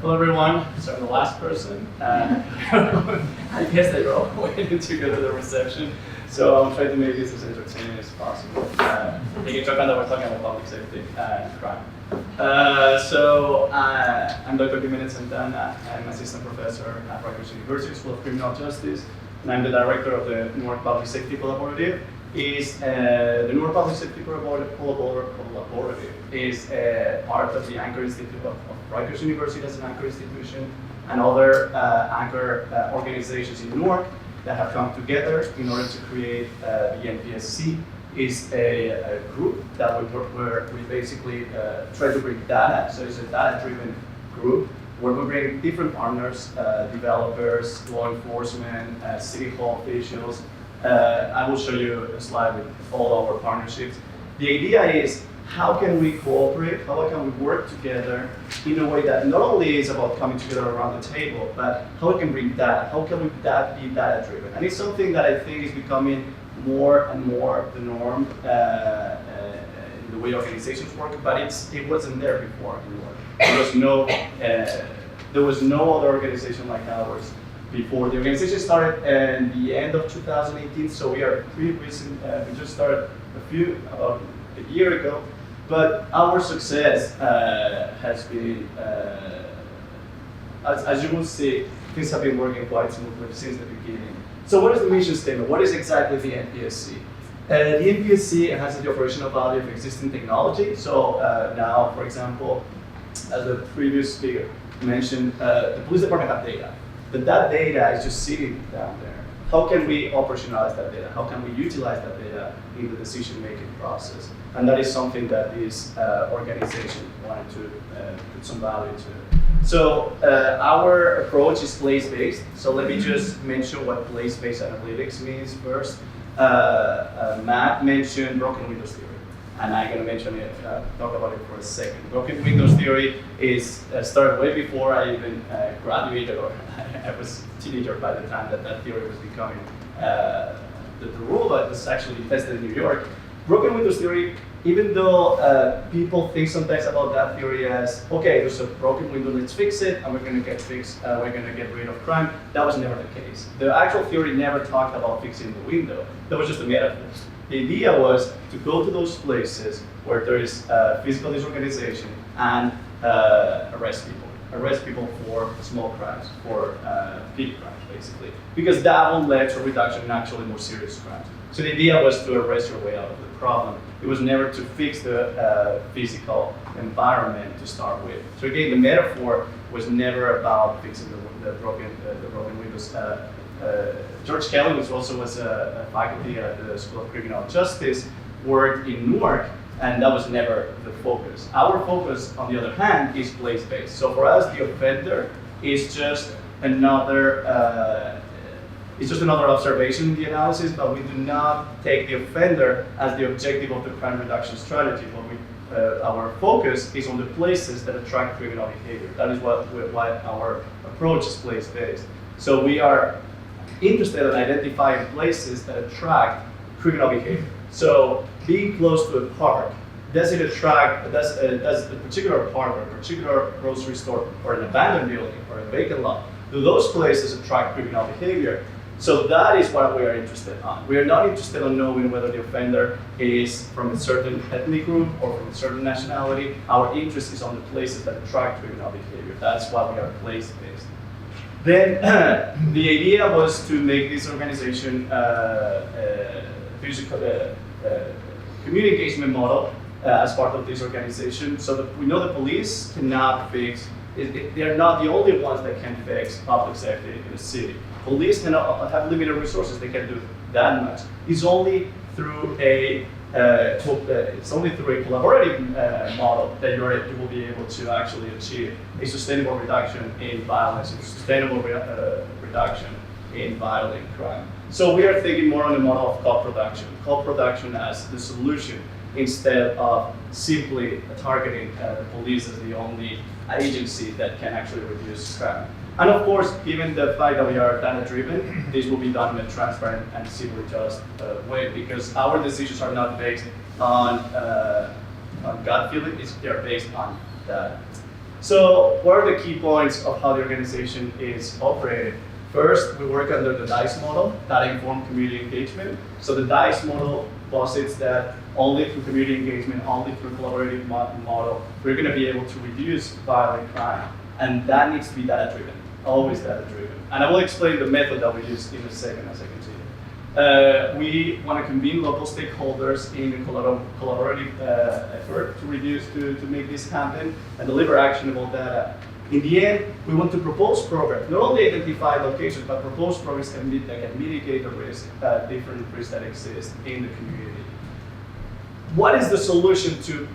Hello everyone, so I'm the last person. I guess they were all waiting to go to the reception, so I'll try to make this as entertaining as possible. Taking into account that we're talking about public safety and crime. I'm Dr. Giménez Santana. I'm assistant professor at Rutgers University School of Criminal Justice, and I'm the director of the Newark Public Safety Collaborative. The Newark Public Safety Collaborative is part of the Anchor Institute of Rutgers University as an anchor institution, and other anchor organizations in Newark that have come together in order to create the NPSC. Is a group that we basically try to bring data. So it's a data-driven group where we bring different partners, developers, law enforcement, city hall officials. I will show you a slide with all our partnerships. The idea is, how can we cooperate? How can we work together in a way that not only is about coming together around the table, but how we can bring data? How can we be data-driven? And it's something that I think is becoming more and more the norm in the way organizations work, but it wasn't there before anymore. There was no other organization like ours before. The organization started at the end of 2018, so we are pretty recent. We just started about a year ago, but our success has been, as you will see, things have been working quite smoothly since the beginning. So what is the mission statement? What is exactly the NPSC? The NPSC enhances the operational value of existing technology. So now, for example, as the previous speaker mentioned, the police department have data. But that data is just sitting down there. How can we operationalize that data? How can we utilize that data in the decision-making process? And that is something that this organization wanted to put some value to. So our approach is place-based. So let me just mention what place-based analytics means first. Matt mentioned broken windows theory, and I'm going to mention it, talk about it for a second. Broken windows theory is started way before I even graduated, or I was a teenager by the time that theory was becoming the rule, but it was actually tested in New York. Broken windows theory, even though people think sometimes about that theory as, okay, there's a broken window, let's fix it, and we're going to get rid of crime. That was never the case. The actual theory never talked about fixing the window. That was just a metaphor. The idea was to go to those places where there is physical disorganization and arrest people for small crimes, for big crimes, basically, because that will lead to a reduction in actually more serious crimes. So the idea was to arrest your way out of the problem. It was never to fix the physical environment to start with. So again, the metaphor was never about fixing the broken windows. George Kelly, which also was a faculty at the School of Criminal Justice, worked in Newark, and that was never the focus. Our focus, on the other hand, is place-based. So for us, the offender is just another observation in the analysis, but we do not take the offender as the objective of the crime reduction strategy. But our focus is on the places that attract criminal behavior. That is why our approach is place-based. So we are interested in identifying places that attract criminal behavior. So being close to a park, does a particular park or a particular grocery store or an abandoned building or a vacant lot, do those places attract criminal behavior? So that is what we are interested in. We are not interested in knowing whether the offender is from a certain ethnic group or from a certain nationality. Our interest is on the places that attract criminal behavior. That's why we are place-based. Then the idea was to make this organization community engagement model as part of this organization, so that we know the police cannot fix. They are not the only ones that can fix public safety in a city. Police cannot have limited resources; they can't do that much. It's only through a collaborative model that you will be able to actually achieve a sustainable reduction in violence, a sustainable reduction in violent crime. So we are thinking more on the model of co-production as the solution, instead of simply targeting the police as the only agency that can actually reduce crime. And of course, given the fact that we are data-driven, this will be done in a transparent and civilly just way, because our decisions are not based on gut feeling, they're based on data. So what are the key points of how the organization is operated? First, we work under the DICE model, Data Informed Community Engagement. So the DICE model posits that only through community engagement, only through collaborative model, we're going to be able to reduce violent crime. And that needs to be data-driven, always data-driven. And I will explain the method that we use in a second as I continue. We want to convene local stakeholders in a collaborative effort to make this happen and deliver actionable data. In the end, we want to propose programs, not only identify locations, but propose programs that can mitigate the risk, different risks that exist in the community. What is the solution to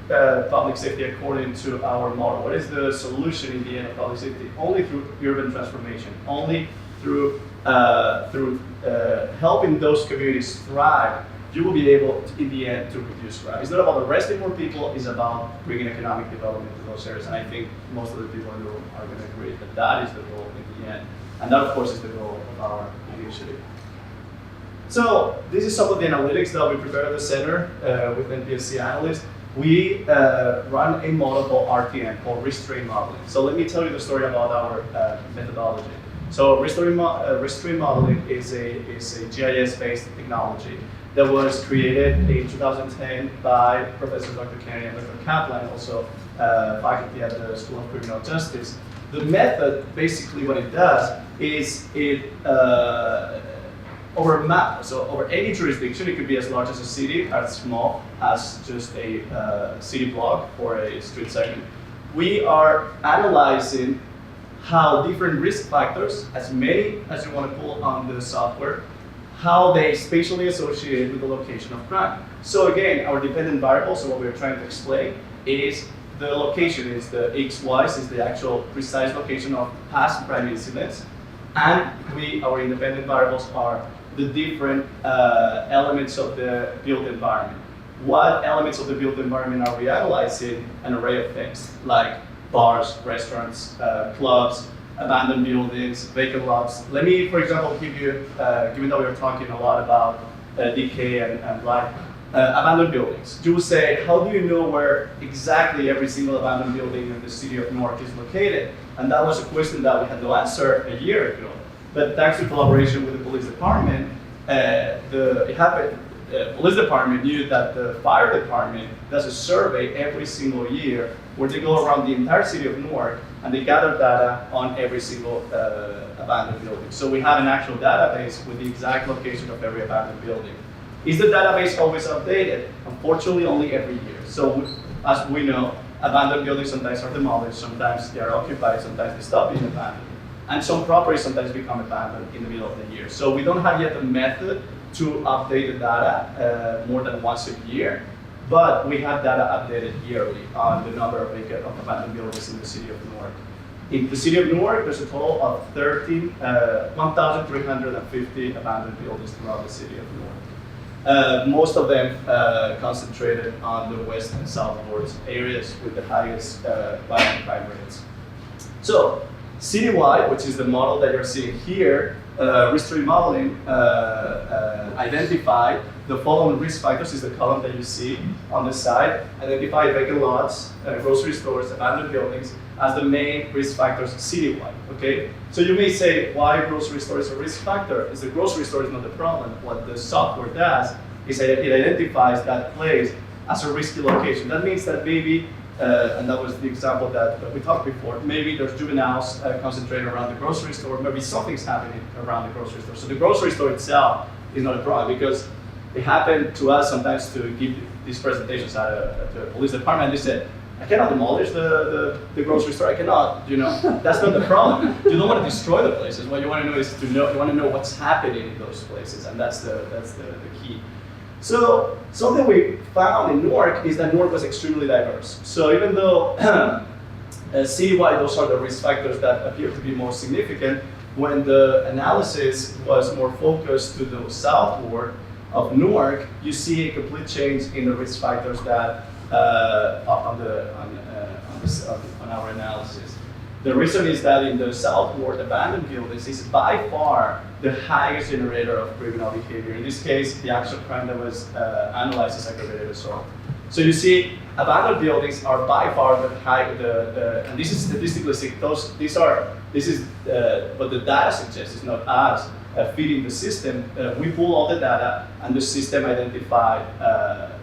public safety according to our model? What is the solution in the end of public safety? Only through urban transformation, only through helping those communities thrive, you will be able, in the end, to reduce crime. It's not about arresting more people, it's about bringing economic development to those areas. And I think most of the people in the room are going to agree that that is the goal in the end. And that, of course, is the goal of our initiative. So this is some of the analytics that we prepare at the center with NPSC analysts. We run a model called RTM, called Risk-Train Modeling. So let me tell you the story about our methodology. So risk-train modeling is a GIS-based technology that was created in 2010 by Professor Dr. Kennedy and Dr. Kaplan, also faculty at the School of Criminal Justice. The method, basically what it does is it, over a map, so over any jurisdiction, it could be as large as a city, as small as just a city block or a street segment. We are analyzing how different risk factors, as many as you want to pull on the software, how they spatially associate with the location of crime. So again, our dependent variables, so what we're trying to explain, is the location, is the XYs, is the actual precise location of past crime incidents, and our independent variables are the different elements of the built environment. What elements of the built environment are we analyzing? An array of things, like bars, restaurants, clubs, abandoned buildings, vacant lots. Let me, for example, give you, given that we are talking a lot about decay and life, abandoned buildings. You will say, how do you know where exactly every single abandoned building in the city of Newark is located? And that was a question that we had to answer a year ago. But thanks to collaboration with the police department, police department knew that the fire department does a survey every single year where they go around the entire city of Newark and they gather data on every single abandoned building. So we have an actual database with the exact location of every abandoned building. Is the database always updated? Unfortunately, only every year. So as we know, abandoned buildings sometimes are demolished, sometimes they are occupied, sometimes they stop being abandoned. And some properties sometimes become abandoned in the middle of the year. So we don't have yet a method to update the data more than once a year, but we have data updated yearly on the number of abandoned buildings in the city of Newark. In the city of Newark, there's a total of 1,350 abandoned buildings throughout the city of Newark. Most of them concentrated on the west and southward areas with the highest violent crime rates. So, citywide, which is the model that you're seeing here, risk-train modeling identified the following risk factors, is the column that you see on the side, identified vacant lots, grocery stores, abandoned buildings as the main risk factors citywide, okay? So you may say, why grocery store is a risk factor? Is the grocery store is not the problem. What the software does is it identifies that place as a risky location. That means that maybe and that was the example that we talked before. Maybe there's juveniles concentrated around the grocery store. Maybe something's happening around the grocery store. So the grocery store itself is not a problem, because it happened to us sometimes to give these presentations at the police department. They said, I cannot demolish the grocery store. I cannot, that's not the problem. You don't want to destroy the places. What you want to know is you want to know what's happening in those places, and that's the key. So something we found in Newark is that Newark was extremely diverse. So even though citywide, those are the risk factors that appear to be most significant, when the analysis was more focused to the southward of Newark, you see a complete change in the risk factors that on our analysis. The reason is that in the southward, abandoned buildings is by far the highest generator of criminal behavior. In this case, the actual crime that was analyzed is aggravated assault. So you see, abandoned buildings are by far the high, and this is statistically significant. This is what the data suggests. It's not us feeding the system. We pull all the data, and the system identified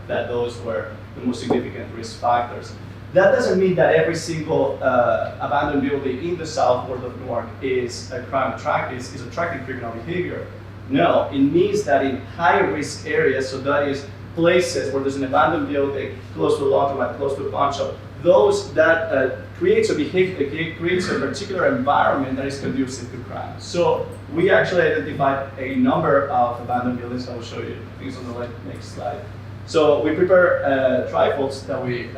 that those were the most significant risk factors. That doesn't mean that every single abandoned building in the south ward of Newark is a is attracting criminal behavior. No, it means that in higher risk areas, so that is places where there's an abandoned building, close to a laundromat, close to a pawn shop, those that creates a behavior, creates a particular environment that is conducive to crime. So we actually identified a number of abandoned buildings. I will show you things on the next slide. So we prepare triples that we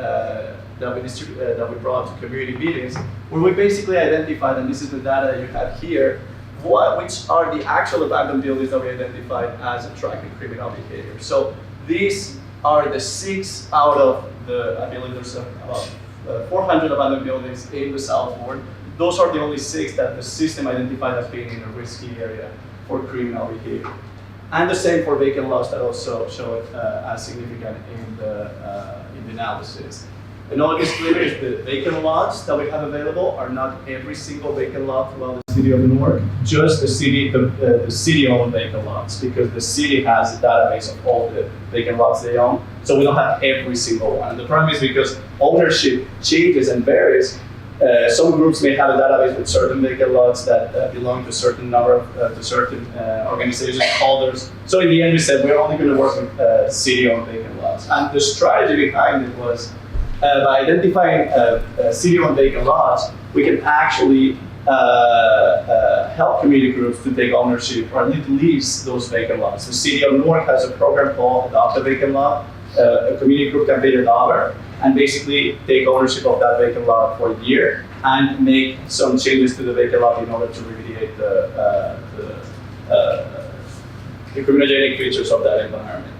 brought to community meetings, where we basically identified, and this is the data that you have here, which are the actual abandoned buildings that we identified as attracting criminal behavior. So these are the 6 out of the, I believe there's about 400 abandoned buildings in the South Ward. Those are the only 6 that the system identified as being in a risky area for criminal behavior. And the same for vacant lots that also show it as significant in the analysis. Another disclaimer is the vacant lots that we have available are not every single vacant lot throughout the city of Newark, just the city-owned vacant lots, because the city has a database of all the vacant lots they own, so we don't have every single one. And the problem is because ownership changes and varies. Some groups may have a database with certain vacant lots that belong to a certain number of, to certain organizations, holders. So in the end, we said we're only going to work with city-owned vacant lots. And the strategy behind it was by identifying city-owned vacant lots, we can actually help community groups to take ownership or lease those vacant lots. The city of Newark has a program called Adopt a Vacant Lot. A community group can pay $1 and basically take ownership of that vacant lot for a year and make some changes to the vacant lot in order to remediate the criminogenic features of that environment.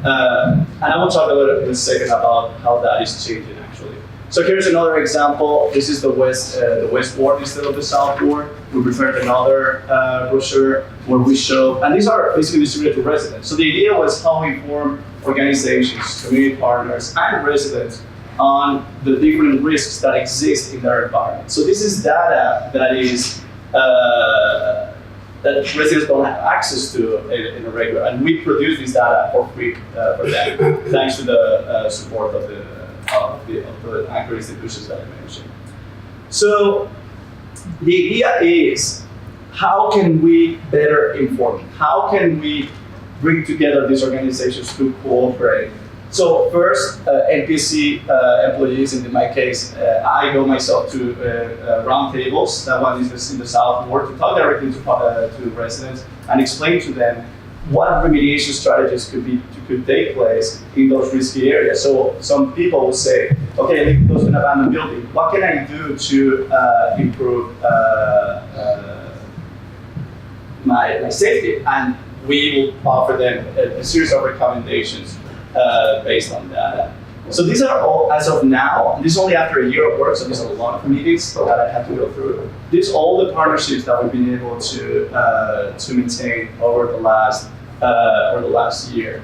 And I will talk a little bit in a second about how that is changing actually. So here's another example. This is the West Ward instead of the South Ward. We prepared another brochure where we show, and these are basically distributed to residents. So the idea was how we form organizations, community partners, and residents on the different risks that exist in their environment. So this is data that is that residents don't have access to in a regular, and we produce this data for free for them, thanks to the support of the anchor institutions that I mentioned. So the idea is, how can we better inform? How can we bring together these organizations to cooperate? So first, NPC employees, in my case, I go myself to roundtables. That one is in the South Ward, to talk directly to residents and explain to them what remediation strategies could take place in those risky areas. So some people will say, okay, I live close to an abandoned building. What can I do to improve my safety? And we will offer them a series of recommendations based on data. So these are all, as of now, this is only after a year of work, so there's a lot of meetings that I have to go through. These are all the partnerships that we've been able to maintain over the last year.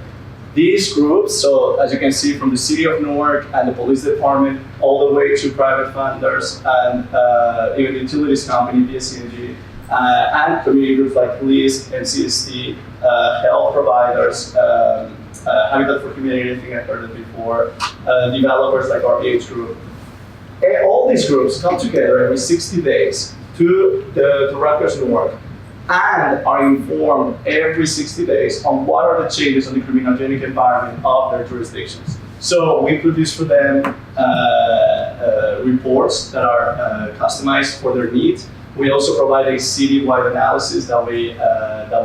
These groups, so as you can see from the City of Newark and the Police Department, all the way to private funders and even the utilities company, BSCNG, and community groups like police, NCST, health providers, Habitat for Humanity, I think I've heard it before, developers like RPH Group. And all these groups come together every 60 days to Rutgers Newark and are informed every 60 days on what are the changes on the criminogenic environment of their jurisdictions. So we produce for them reports that are customized for their needs. We also provide a city-wide analysis that we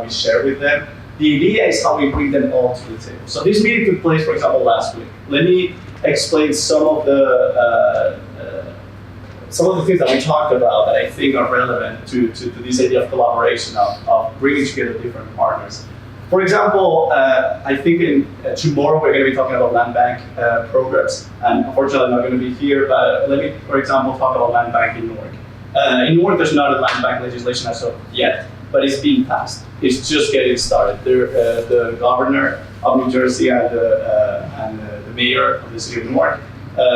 share with them. The idea is how we bring them all to the table. So this meeting took place, for example, last week. Let me explain some of the things that we talked about that I think are relevant to this idea of collaboration, of bringing together different partners. For example, I think tomorrow we're going to be talking about land bank programs, and unfortunately I'm not going to be here, but let me, for example, talk about land bank in Newark. In Newark, there's not a land bank legislation as of yet, but it's being passed. It's just getting started. The governor of New Jersey and the the mayor of the city of Newark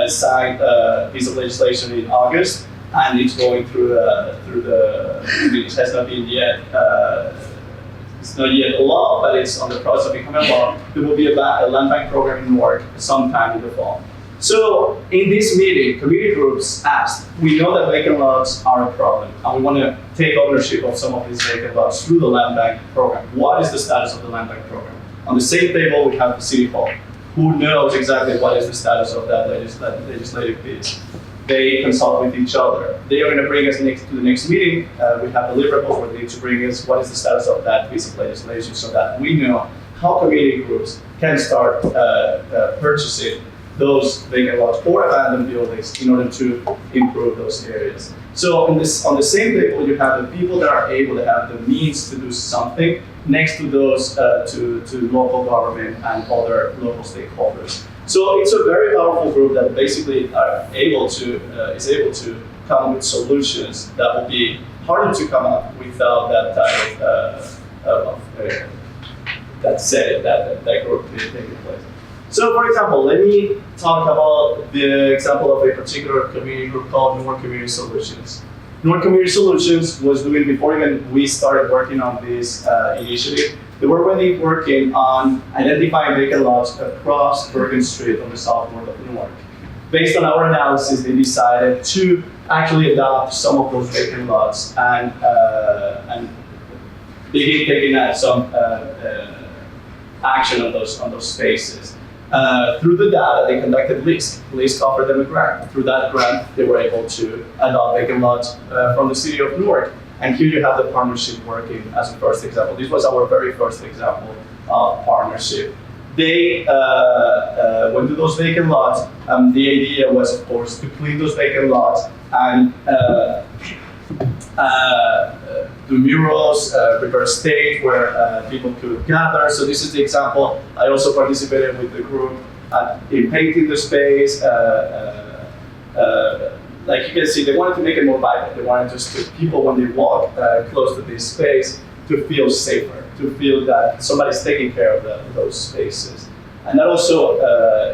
signed a piece of legislation in August, and it's going through it has not been yet. It's not yet a law, but it's on the process of becoming a law. There will be a land bank program in Newark sometime in the fall. So in this meeting, community groups asked, we know that vacant lots are a problem, and we want to take ownership of some of these vacant lots through the land bank program. What is the status of the land bank program? On the same table, we have the city hall. Who knows exactly what is the status of that legislative piece? They consult with each other. They are going to bring us to the next meeting. We have deliverables where they need to bring us what is the status of that piece of legislation so that we know how community groups can start purchasing those vacant lots or abandoned buildings in order to improve those areas. So on the same table, you have the people that are able to have the means to do something next to those to local government and other local stakeholders. So it's a very powerful group that basically is able to come up with solutions that will be harder to come up without that type of that group taking place. So, for example, let me talk about the example of a particular community group called Newark Community Solutions. Newark Community Solutions was doing, before even we started working on this initiative, they were already working on identifying vacant lots across Bergen Street on the southward of Newark. Based on our analysis, they decided to actually adopt some of those vacant lots and begin taking some action on those spaces. Through the data, they conducted LISC. LISC offered them a grant. Through that grant, they were able to adopt vacant lots from the city of Newark. And here you have the partnership working as a first example. This was our very first example of partnership. They went to those vacant lots. The idea was, of course, to clean those vacant lots and do murals, prepare a stage where people could gather. So this is the example. I also participated with the group in painting the space. Like you can see, they wanted to make it more vibrant. They wanted just to people, when they walk close to this space, to feel safer, to feel that somebody's taking care of those spaces. And that also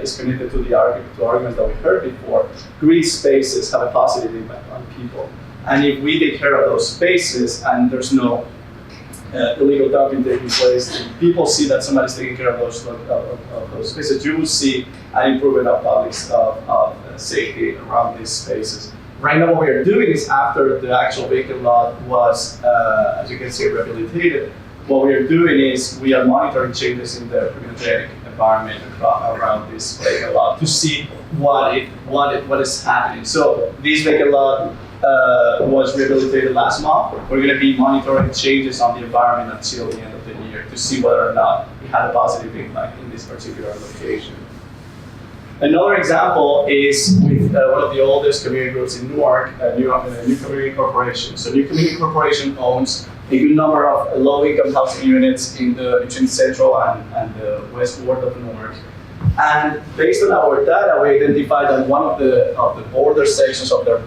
is connected to the arguments that we heard before. Green spaces have a positive impact on people. And if we take care of those spaces and there's no illegal dumping taking place, and people see that somebody's taking care of those spaces, you will see an improvement of safety around these spaces. Right now, what we are doing is, after the actual vacant lot was, as you can see, rehabilitated, what we are doing is we are monitoring changes in the criminogenic environment around this vacant lot to see what is happening. So this vacant lot was rehabilitated last month. We're going to be monitoring changes on the environment until the end of the year to see whether or not it had a positive impact in this particular location. Another example is with one of the oldest community groups in Newark, New Community Corporation. So New Community Corporation owns a good number of low-income housing units between Central and the west ward of Newark. And based on our data, we identified that one of the border sections of their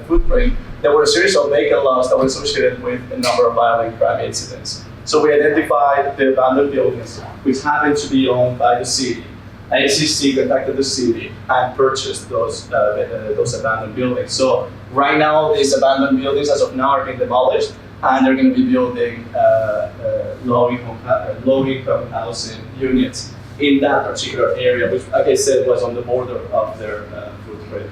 footprint, there were a series of vacant lots that were associated with a number of violent crime incidents. So we identified the abandoned buildings, which happened to be owned by the city. ACC contacted the city and purchased those abandoned buildings. So right now, these abandoned buildings, as of now, are being demolished, and they're going to be building low-income housing units in that particular area, which, like I said, was on the border of their footprint.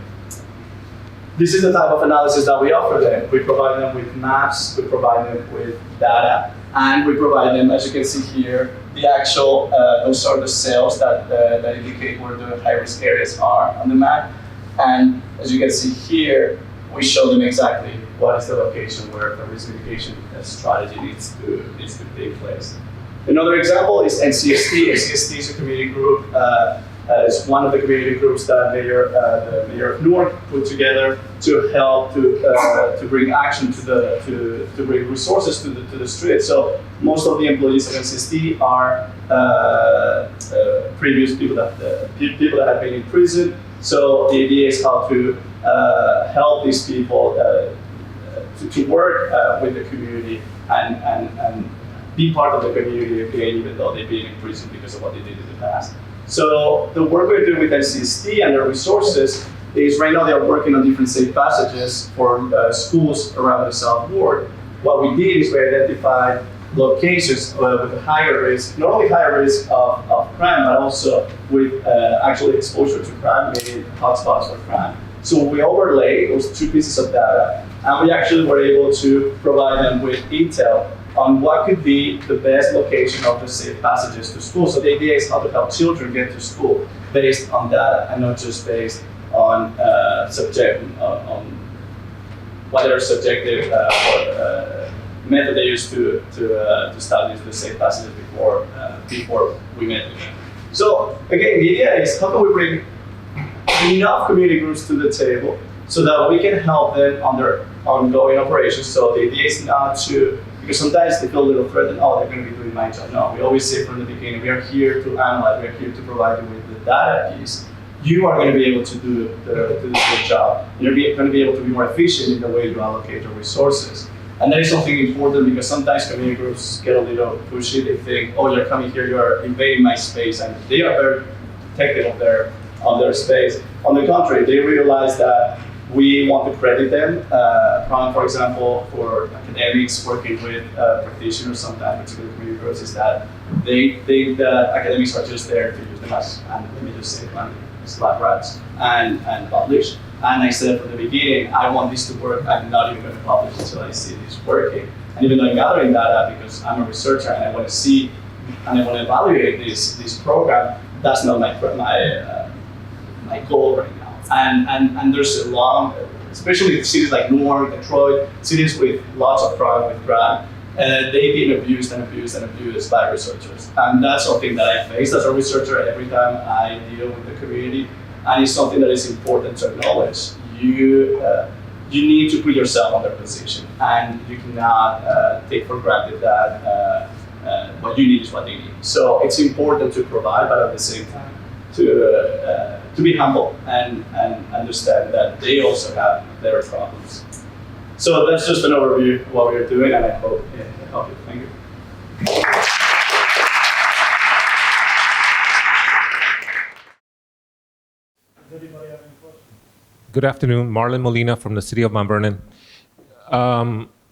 This is the type of analysis that we offer them. We provide them with maps, we provide them with data, and we provide them, as you can see here, the actual, those are the cells that indicate where the high-risk areas are on the map. And as you can see here, we show them exactly what is the location where the risk mitigation strategy needs to take place. Another example is NCST. NCST is a community group. It's one of the community groups that the mayor of Newark put together to help to bring action to bring resources to the street. So most of the employees of NCST are previous people that have been in prison. So the idea is how to help these people to work with the community and be part of the community again, even though they've been in prison because of what they did in the past. So the work we're doing with NCST and their resources is right now they are working on different safe passages for schools around the South Ward. What we did is we identified locations with a higher risk, not only higher risk of crime, but also with actually exposure to crime, meaning hotspots for crime. So we overlaid those two pieces of data, and we actually were able to provide them with intel on what could be the best location of the safe passages to school. So the idea is how to help children get to school based on data and not just based on on whether subjective or method they used to establish the safe passages before we met with them. So again, the idea is how can we bring enough community groups to the table so that we can help them on their ongoing operations. So the idea is not to, because sometimes they feel a little threatened, oh, they're going to be doing my job. No, we always say from the beginning, we are here to analyze, we are here to provide you with the data piece. You are going to be able to do the job. You're going to be able to be more efficient in the way you allocate your resources. And that is something important because sometimes community groups get a little pushy. They think, oh, you're coming here, you're invading my space, and they are very protective of their space. On the contrary, they realize that we want to credit them. For example, for academics working with practitioners, sometimes particularly community groups, is that they think that academics are just there to use them as, and let me just say, slap rats and publish. And I said from the beginning, I want this to work. I'm not even going to publish until I see this working. And even though I'm gathering data because I'm a researcher and I want to see and I want to evaluate this program, that's not my goal right now. And there's a long, especially cities like Newark, Detroit, cities with lots of crime, with crime, they've been abused and abused and abused by researchers. And that's something that I face as a researcher every time I deal with the community. And it's something that is important to acknowledge. You need to put yourself on their position, and you cannot take for granted that what you need is what they need. So it's important to provide, but at the same time, to be humble and understand that they also have their problems. So that's just an overview of what we're doing, and I hope it helped you. Thank you. Does anybody have any questions? Good afternoon, Marlon Molina from the City of Mount Vernon.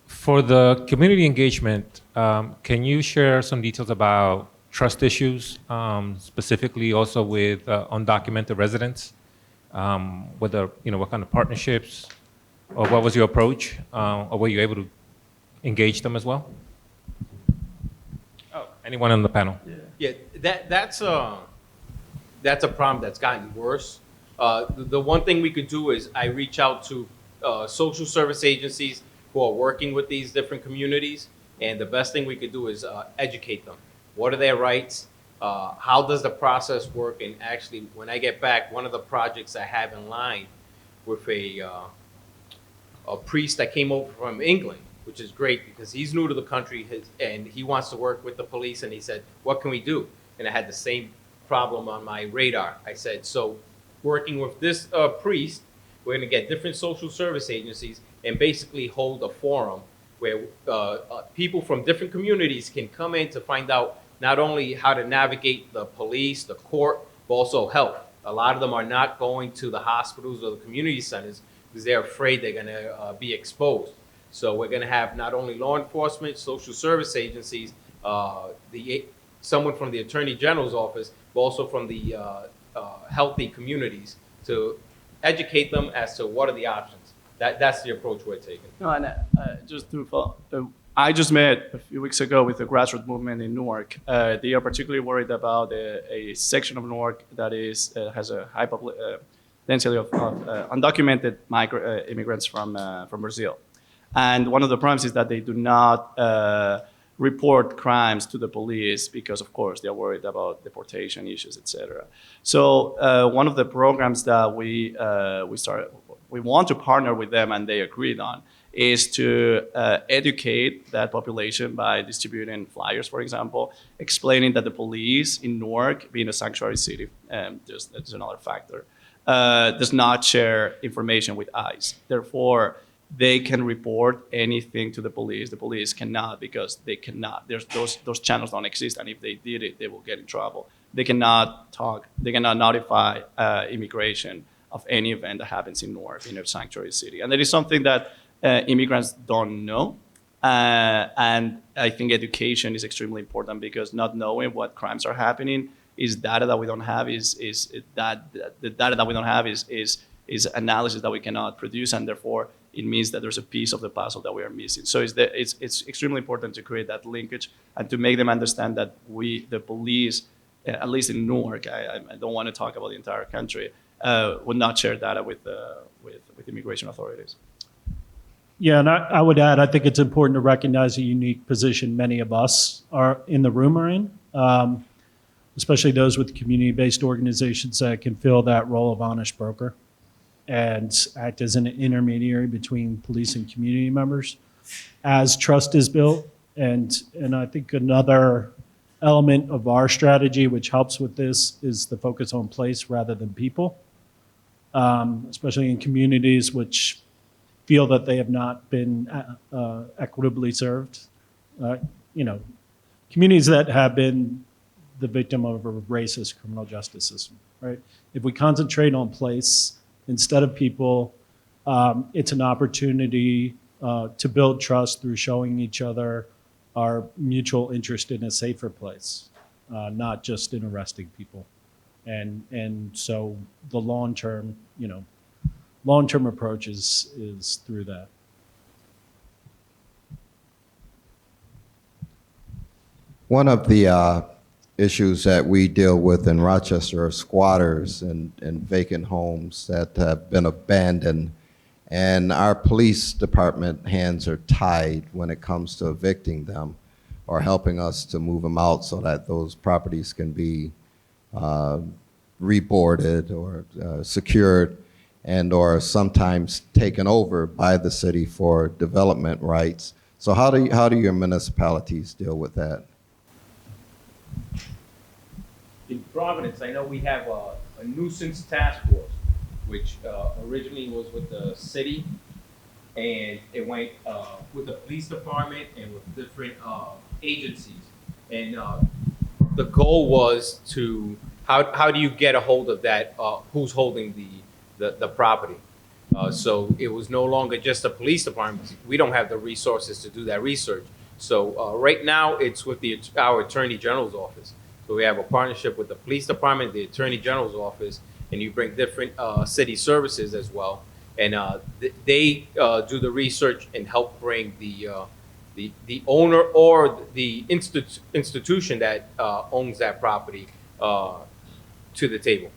For the community engagement, can you share some details about trust issues, specifically also with undocumented residents? Whether, what kind of partnerships, or what was your approach, or were you able to engage them as well? Oh, anyone on the panel? Yeah, that's a problem that's gotten worse. The one thing we could do is I reach out to social service agencies who are working with these different communities, and the best thing we could do is educate them. What are their rights? How does the process work? And actually, when I get back, one of the projects I have in line with a priest that came over from England, which is great because he's new to the country and he wants to work with the police, and he said, what can we do? And I had the same problem on my radar. I said, so working with this priest, we're gonna get different social service agencies and basically hold a forum where people from different communities can come in to find out not only how to navigate the police, the court, but also health. A lot of them are not going to the hospitals or the community centers because they're afraid they're gonna be exposed. So we're gonna have not only law enforcement, social service agencies, someone from the Attorney General's office, but also from the healthy communities to educate them as to what are the options. That's the approach we're taking. No, and just to follow, I just met a few weeks ago with the grassroots movement in Newark. They are particularly worried about a section of Newark that has a high density of undocumented immigrants from Brazil. And one of the problems is that they do not report crimes to the police because, of course, they are worried about deportation issues, etc. So one of the programs that we want to partner with them, and they agreed on, is to educate that population by distributing flyers, for example, explaining that the police in Newark, being a sanctuary city, that's another factor, does not share information with ICE. Therefore, they can report anything to the police. The police cannot, because they cannot. There's those channels don't exist, and if they did it, they will get in trouble. They cannot talk. They cannot notify immigration of any event that happens in Newark, in a sanctuary city, and that is something that immigrants don't know. And I think education is extremely important, because not knowing what crimes are happening is data that we don't have. The data that we don't have is analysis that we cannot produce, and therefore it means that there's a piece of the puzzle that we are missing. So it's extremely important to create that linkage and to make them understand that we, the police, at least in Newark, I don't want to talk about the entire country, would not share data with immigration authorities. Yeah, and I would add, I think it's important to recognize the unique position many of us are in the room are in, especially those with community-based organizations that can fill that role of honest broker and act as an intermediary between police and community members as trust is built. And I think another element of our strategy, which helps with this, is the focus on place rather than people, especially in communities which feel that they have not been equitably served. Communities that have been the victim of a racist criminal justice system, right? If we concentrate on place instead of people, it's an opportunity to build trust through showing each other our mutual interest in a safer place, not just in arresting people. And so the long-term approach is through that. One of the issues that we deal with in Rochester are squatters and vacant homes that have been abandoned. And our police department hands are tied when it comes to evicting them or helping us to move them out so that those properties can be reboarded or secured, and or sometimes taken over by the city for development rights. So how do your municipalities deal with that? In Providence, I know we have a nuisance task force, which originally was with the city, and it went with the police department and with different agencies. And the goal was to, how do you get a hold of that, who's holding the property? So it was no longer just the police department. We don't have the resources to do that research. So right now it's with our Attorney General's office. So we have a partnership with the police department, the Attorney General's office, and you bring different city services as well. And they do the research and help bring the owner or the institution that owns that property to the table.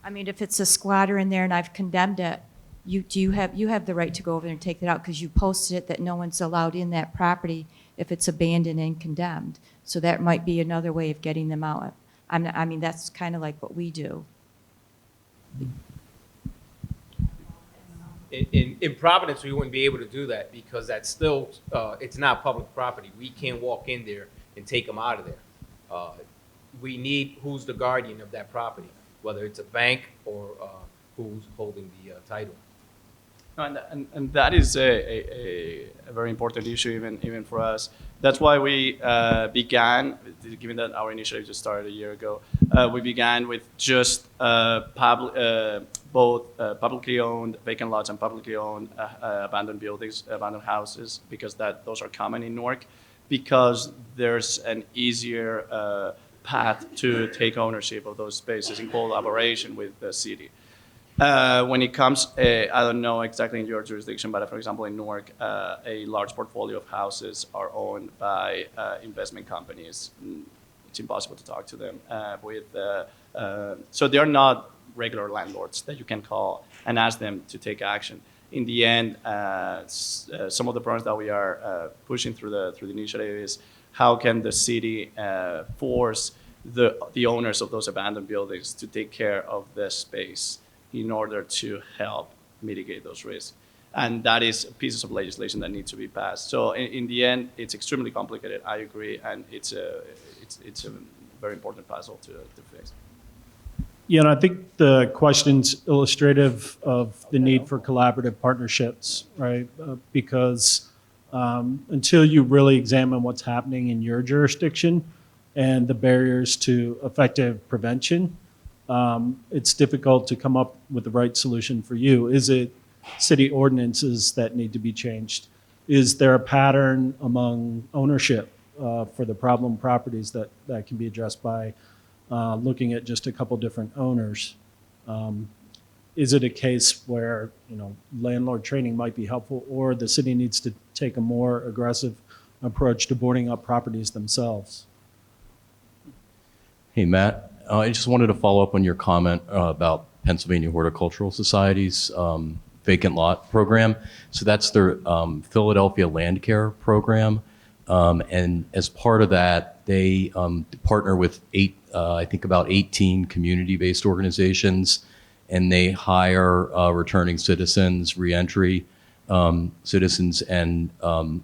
I mean, if it's a squatter in there and I've condemned it, you have the right to go over there and take that out because you posted it that no one's allowed in that property if it's abandoned and condemned. So that might be another way of getting them out. I mean, that's kind of like what we do. In Providence, we wouldn't be able to do that because that's still, it's not public property. We can't walk in there and take them out of there. We need who's the guardian of that property, whether it's a bank or who's holding the title. And that is a very important issue even for us. That's why we began, given that our initiative just started a year ago, we began with just both publicly owned vacant lots and publicly owned abandoned buildings, abandoned houses, because those are common in Newark, because there's an easier path to take ownership of those spaces in collaboration with the city. When it comes, I don't know exactly in your jurisdiction, but for example, in Newark, a large portfolio of houses are owned by investment companies. It's impossible to talk to them so they're not regular landlords that you can call and ask them to take action. In the end, some of the programs that we are pushing through the initiative is how can the city force the owners of those abandoned buildings to take care of the space in order to help mitigate those risks. And that is pieces of legislation that need to be passed. So in the end, it's extremely complicated, I agree, and it's a very important puzzle to fix. Yeah, and I think the question's illustrative of the need for collaborative partnerships, right? Because until you really examine what's happening in your jurisdiction and the barriers to effective prevention, it's difficult to come up with the right solution for you. Is it city ordinances that need to be changed? Is there a pattern among ownership for the problem properties that can be addressed by looking at just a couple different owners? Is it a case where, landlord training might be helpful, or the city needs to take a more aggressive approach to boarding up properties themselves? Hey, Matt. I just wanted to follow up on your comment about Pennsylvania Horticultural Society's Vacant Lot Program. So that's their Philadelphia Land Care Program. And as part of that, they partner with I think about 18 community-based organizations, and they hire returning citizens, reentry citizens, and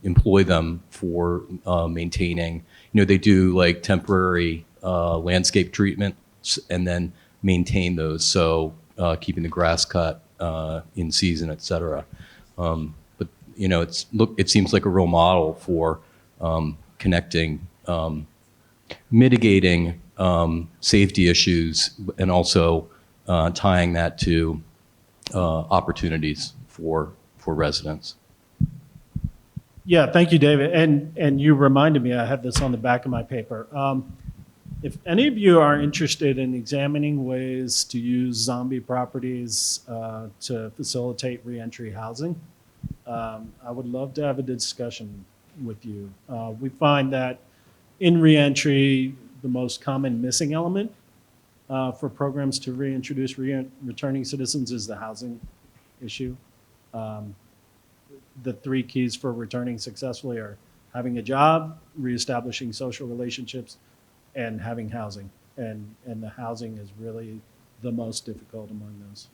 employ them for maintaining. They do like temporary landscape treatments and then maintain those, so keeping the grass cut in season, et cetera. But it seems like a real model for connecting, mitigating safety issues, and also tying that to opportunities for residents. Yeah, thank you, David. And you reminded me, I had this on the back of my paper. If any of you are interested in examining ways to use zombie properties to facilitate reentry housing, I would love to have a discussion with you. We find that in reentry, the most common missing element for programs to reintroduce returning citizens is the housing issue. The three keys for returning successfully are having a job, reestablishing social relationships, and having housing. And the housing is really the most difficult among those.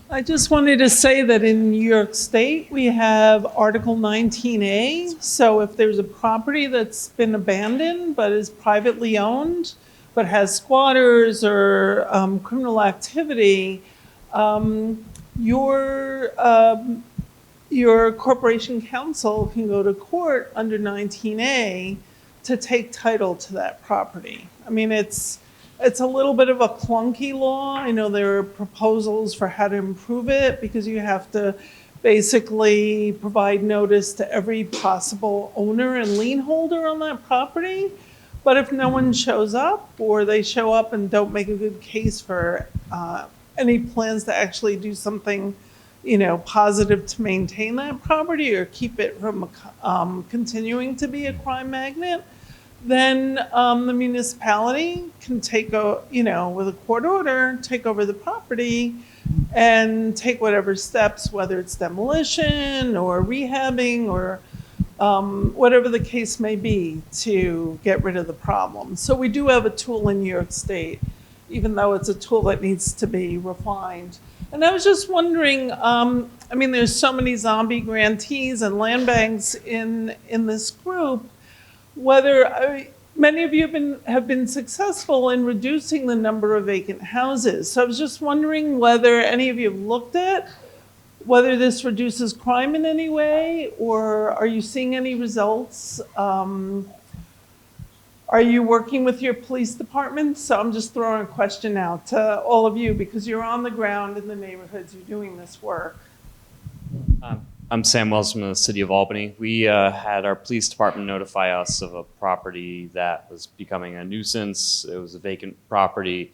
I just wanted to say that in New York State, we have Article 19A. So if there's a property that's been abandoned but is privately owned, but has squatters or criminal activity, your corporation counsel can go to court under 19A to take title to that property. I mean, it's a little bit of a clunky law. I know there are proposals for how to improve it, because you have to basically provide notice to every possible owner and lien holder on that property. But if no one shows up, or they show up and don't make a good case for any plans to actually do something, positive to maintain that property or keep it from continuing to be a crime magnet, then the municipality can with a court order, take over the property and take whatever steps, whether it's demolition or rehabbing or whatever the case may be, to get rid of the problem. So we do have a tool in New York State, even though it's a tool that needs to be refined. And I was just wondering, there's so many zombie grantees and land banks in this group, whether many of you have been successful in reducing the number of vacant houses. So I was just wondering whether any of you have looked at whether this reduces crime in any way, or are you seeing any results? Are you working with your police department? So I'm just throwing a question out to all of you, because you're on the ground in the neighborhoods, you're doing this work. I'm Sam Wells from the city of Albany. We had our police department notify us of a property that was becoming a nuisance. It was a vacant property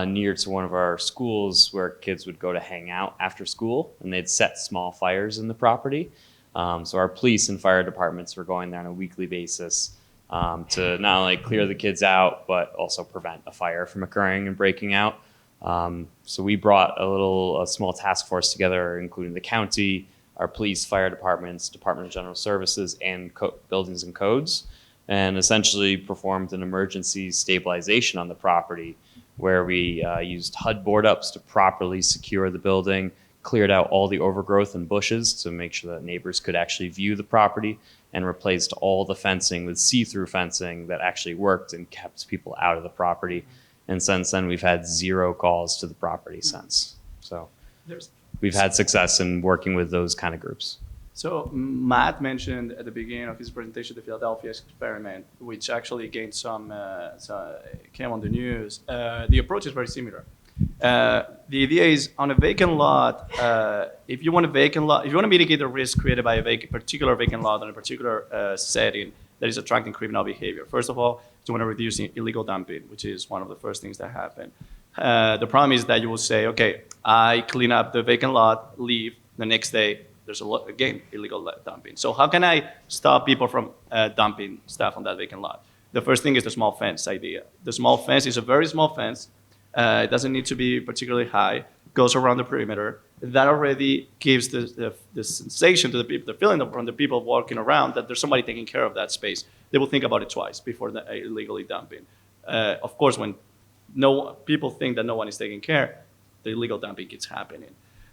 near to one of our schools where kids would go to hang out after school, and they'd set small fires in the property. So our police and fire departments were going there on a weekly basis to not only clear the kids out, but also prevent a fire from occurring and breaking out. So we brought a small task force together, including the county, our police, fire departments, Department of General Services, and buildings and codes, and essentially performed an emergency stabilization on the property, where we used HUD board ups to properly secure the building, cleared out all the overgrowth and bushes to make sure that neighbors could actually view the property, and replaced all the fencing with see-through fencing that actually worked and kept people out of the property. And since then, we've had 0 calls to the property since. So There's we've had success in working with those kind of groups. So Matt mentioned at the beginning of his presentation the Philadelphia experiment, which actually gained came on the news. The approach is very similar. The idea is on a vacant lot, if you want to mitigate the risk created by a particular vacant lot in a particular setting that is attracting criminal behavior. First of all, you want to reduce illegal dumping, which is one of the first things that happen. The problem is that you will say, okay, I clean up the vacant lot, leave, the next day, there's again, illegal dumping. So how can I stop people from dumping stuff on that vacant lot? The first thing is the small fence idea. The small fence is a very small fence. It doesn't need to be particularly high. Goes around the perimeter. That already gives the sensation to the people, the feeling from the people walking around that there's somebody taking care of that space. They will think about it twice before illegally dumping. Of course, when people think that no one is taking care, the illegal dumping keeps happening.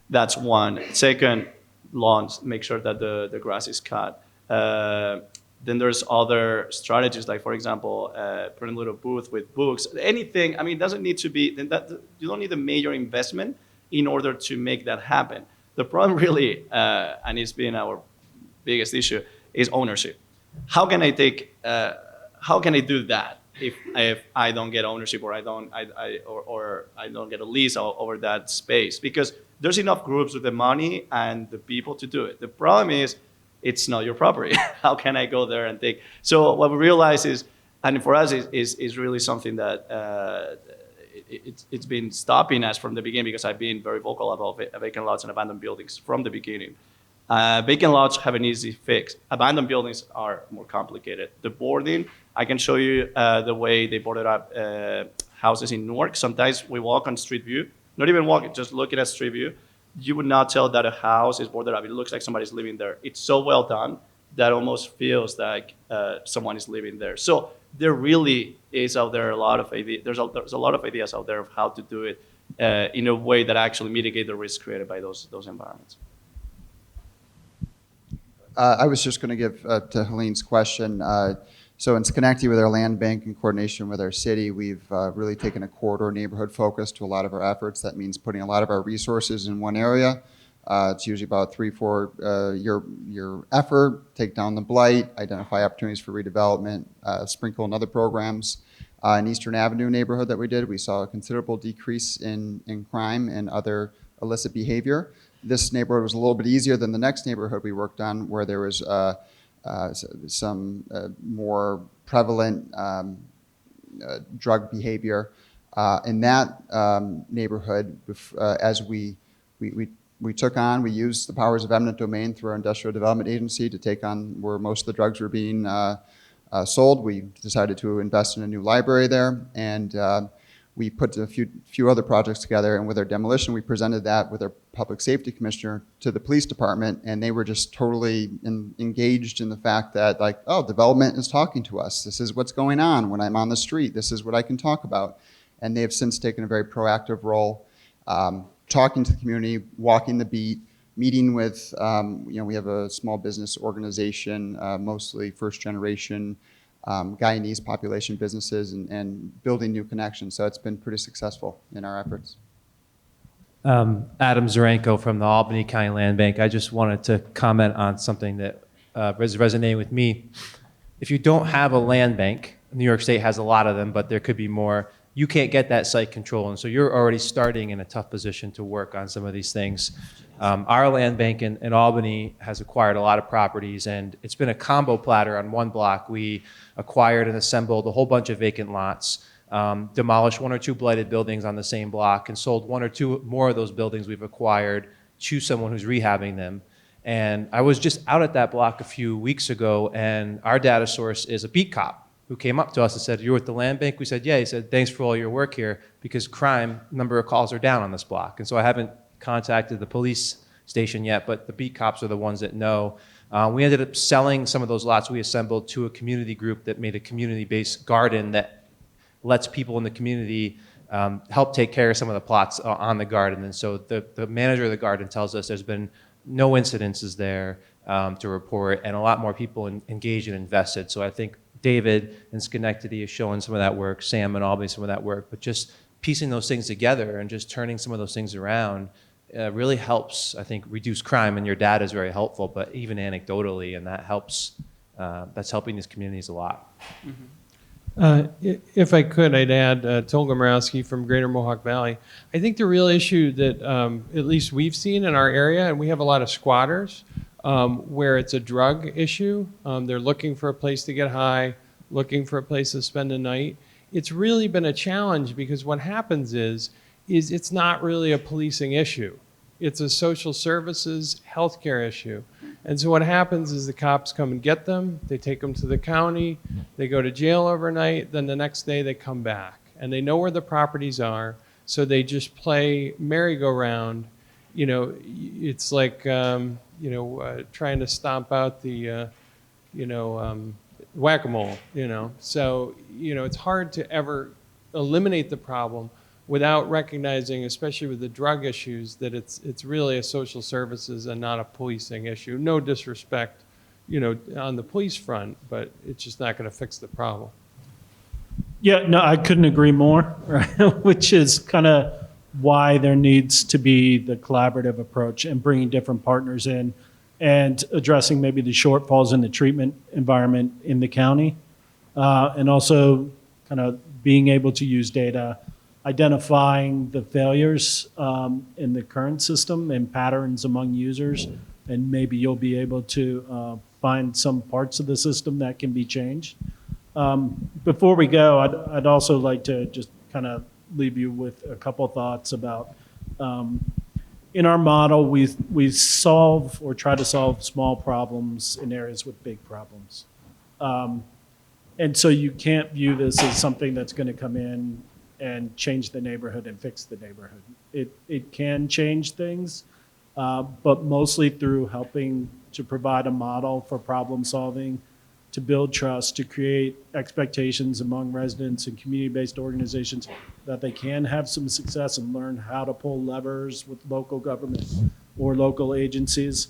That's one. Second, lawns, make sure that the grass is cut. Then there's other strategies, like for example, putting a little booth with books. Anything, I mean, it doesn't need to be, you don't need a major investment in order to make that happen. The problem really, and it's been our biggest issue, is ownership. How can I do that if I don't get ownership or I don't get a lease over that space? Because there's enough groups with the money and the people to do it. The problem is, it's not your property. How can I go there and take? So what we realize is, and for us is really something that it's been stopping us from the beginning, because I've been very vocal about vacant lots and abandoned buildings from the beginning. Vacant lots have an easy fix. Abandoned buildings are more complicated. The boarding, I can show you the way they boarded up houses in Newark. Sometimes we walk on Street View, not even walking, just looking at Street View. You would not tell that a house is boarded up. It looks like somebody's living there. It's so well done that almost feels like someone is living there. So there really is out there a lot of ideas. There's a lot of ideas out there of how to do it in a way that actually mitigate the risk created by those environments. I was just going to give to Helene's question. So in Schenectady, with our land bank in coordination with our city, we've really taken a corridor neighborhood focus to a lot of our efforts. That means putting a lot of our resources in one area. It's usually about 3-4 year effort, take down the blight, identify opportunities for redevelopment, sprinkle in other programs. In Eastern Avenue neighborhood that we did, we saw a considerable decrease in crime and other illicit behavior. This neighborhood was a little bit easier than the next neighborhood we worked on, where there was some more prevalent drug behavior. In that neighborhood, as we took on, we used the powers of eminent domain through our industrial development agency to take on where most of the drugs were being sold. We decided to invest in a new library there, and we put a few other projects together, and with our demolition, we presented that with our public safety commissioner to the police department, and they were just totally engaged in the fact that, like, oh, development is talking to us. This is what's going on when I'm on the street. This is what I can talk about. And they have since taken a very proactive role, talking to the community, walking the beat, meeting with, we have a small business organization, mostly first generation Guyanese population businesses, and building new connections. So it's been pretty successful in our efforts. Adam Zarenko from the Albany County Land Bank. I just wanted to comment on something that is resonating with me. If you don't have a land bank, New York State has a lot of them, but there could be more, you can't get that site control. And so you're already starting in a tough position to work on some of these things. Our land bank in Albany has acquired a lot of properties, and it's been a combo platter on one block. We acquired and assembled a whole bunch of vacant lots, demolished 1 or 2 blighted buildings on the same block, and sold 1 or 2 more of those buildings we've acquired to someone who's rehabbing them. And I was just out at that block a few weeks ago, and our data source is a beat cop who came up to us and said, "You're with the land bank?" We said, "Yeah." He said, "Thanks for all your work here, because crime, number of calls are down on this block." And so I haven't contacted the police station yet, but the beat cops are the ones that know. We ended up selling some of those lots we assembled to a community group that made a community-based garden that lets people in the community help take care of some of the plots on the garden. And so the manager of the garden tells us there's been no incidences there to report, and a lot more people engaged and invested. So I think David in Schenectady is showing some of that work, Sam in Albany some of that work, but just piecing those things together and just turning some of those things around really helps, I think, reduce crime. And your data is very helpful, but even anecdotally, and that helps, that's helping these communities a lot. If I could, I'd add Tolga Morawski from Greater Mohawk Valley. I think the real issue that at least we've seen in our area, and we have a lot of squatters, where it's a drug issue. They're looking for a place to get high, looking for a place to spend the night. It's really been a challenge because what happens is it's not really a policing issue. It's a social services healthcare issue. And so what happens is the cops come and get them, they take them to the county, they go to jail overnight, then the next day they come back. And they know where the properties are, so they just play merry-go-round. You know, it's like, trying to stomp out the, whack-a-mole, So, it's hard to ever eliminate the problem without recognizing, especially with the drug issues, that it's really a social services and not a policing issue. No disrespect, on the police front, but it's just not going to fix the problem. Yeah, no, I couldn't agree more, right? Which is kind of why there needs to be the collaborative approach and bringing different partners in and addressing maybe the shortfalls in the treatment environment in the county, and also kind of being able to use data, identifying the failures in the current system and patterns among users, and maybe you'll be able to find some parts of the system that can be changed. Before we go, I'd also like to just kind of leave you with a couple thoughts about, in our model, we solve or try to solve small problems in areas with big problems. And so you can't view this as something that's going to come in and change the neighborhood and fix the neighborhood. It can change things, but mostly through helping to provide a model for problem solving, to build trust, to create expectations among residents and community-based organizations that they can have some success and learn how to pull levers with local government or local agencies.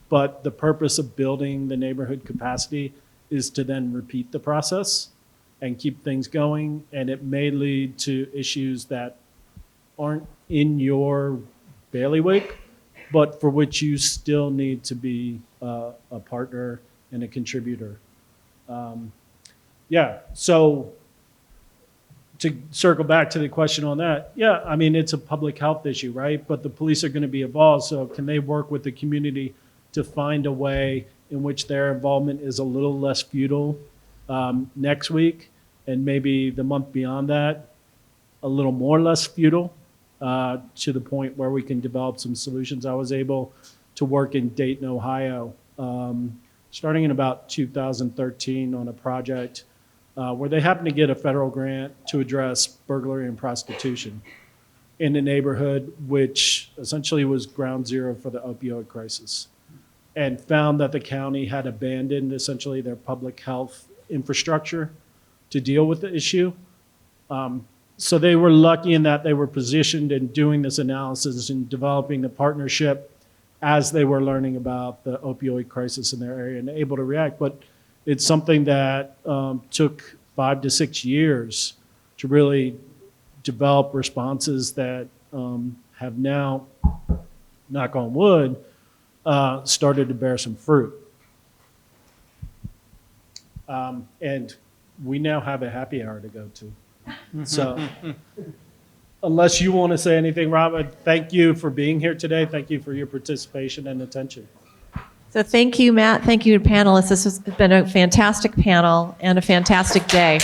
But the purpose of building the neighborhood capacity is to then repeat the process and keep things going, and it may lead to issues that aren't in your bailiwick, but for which you still need to be a partner and a contributor. So to circle back to the question on that, I mean, it's a public health issue, right? But the police are going to be involved, so can they work with the community to find a way in which their involvement is a little less futile next week, and maybe the month beyond that, a little more less futile, to the point where we can develop some solutions. I was able to work in Dayton, Ohio, starting in about 2013 on a project where they happened to get a federal grant to address burglary and prostitution in a neighborhood which essentially was ground zero for the opioid crisis, and found that the county had abandoned essentially their public health infrastructure to deal with the issue. So they were lucky in that they were positioned in doing this analysis and developing the partnership as they were learning about the opioid crisis in their area and able to react. But it's something that took 5 to 6 years to really develop responses that have now, knock on wood, started to bear some fruit. And we now have a happy hour to go to. So unless you want to say anything, Robert, thank you for being here today. Thank you for your participation and attention. So thank you, Matt. Thank you, panelists. This has been a fantastic panel and a fantastic day.